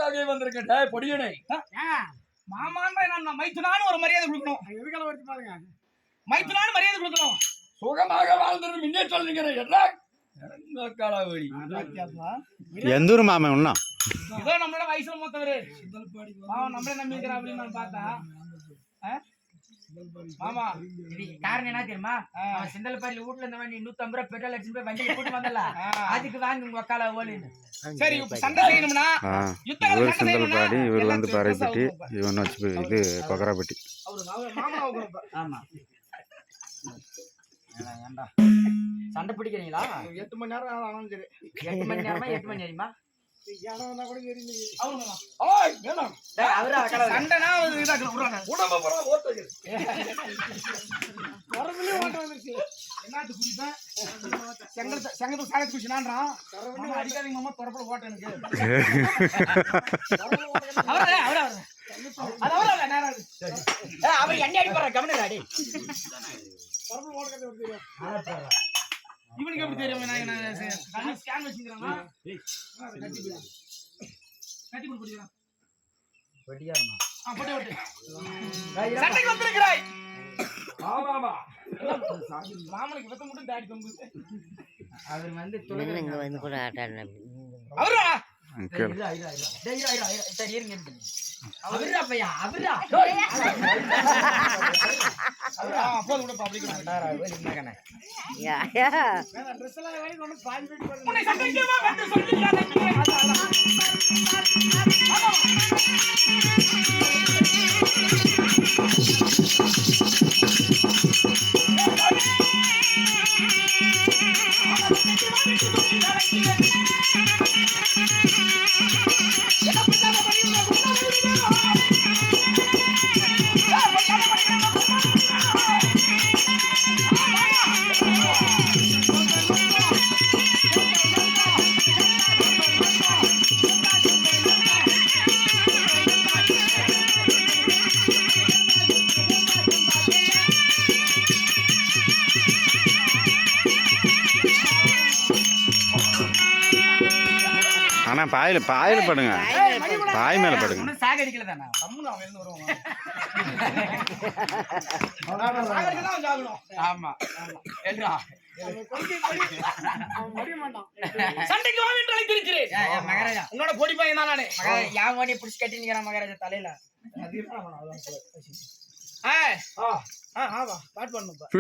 உனக்காக வந்திருக்கேன் பொடியனை. மாமான்ற நான் மைத்துனான்னு ஒரு மரியாதை கொடுக்கணும். எதுக்காக வருது பாருங்க. மைத்துனான்னு மரியாதை கொடுக்கணும். சுகமாக வாழ்ந்துட்டு முன்னே சொல்றீங்க. எந்த ஊர் மாமன் ஒன்னா இதோ நம்மளோட வயசுல மூத்தவரு பாவம் நம்மளே நம்பிக்கிறா அப்படின்னு நான் பார்த்தா மாமா இது காரணம் என்ன தெரியுமா? சிந்தலப்பாடியில வீட்டுல இருந்த வண்டி 150 ரூபாய் பெட்ரோல் அடிச்சு போய் வண்டியில கூட்டு வந்தல அதுக்கு வாங்கி உங்க அக்கால ஓலின்னு. சரி சண்டை செய்யணும்னா இவர் சிந்தலப்பாடி இவர் வந்து பாறைப்பட்டி இவன் வச்சு இது கொக்கராப்பட்டி. ஆமா ஏண்டா சண்டை பிடிக்கிறீங்களா? 8 மணி நேரம் ஆனாலும் சரி. 8 மணி நேரமா 8 மணி நேரமா அவர் என்ன அடிப்பாரு கவனிடாடி இவனுக்கு எப்படி தெரியும்? ஸ்கேன் வச்சுக்கிறானா? கட்டி போடுறான். வெட்டியாரமா போட்டு விட்டு சண்டைக்கு வந்திருக்கிறாய். ஆமாமா மாமனுக்கு வெத்த மட்டும் தாடி தொங்கு. அவர் வந்து இங்க வந்து கூட ஆட்டாடுன அவரா சரி இருங்க அவரா பையா அவரா அப்போ கூட பப்ளிக் மகனே யா யா ட்ரெஸ் எல்லாம் வாங்கி கொண்டு பால் வீட் போடு. உன்னை சண்டைக்கு வா வந்து சொல்லிட்டானே. ஆனா பாயில படுங்க, பாய் மேல படுங்க. சாக அடிக்கல தானே ஆமா சண்டைக்கு வா என்று அழைத்திருக்கிறேன். மகாராஜா உன்னோட பொடி பையன் தான் நானே. யான் ஓடி புடிச்சு கட்டி நிக்கிறான் மகாராஜா தலையில. பாட்டு பண்ணும் பாட்டு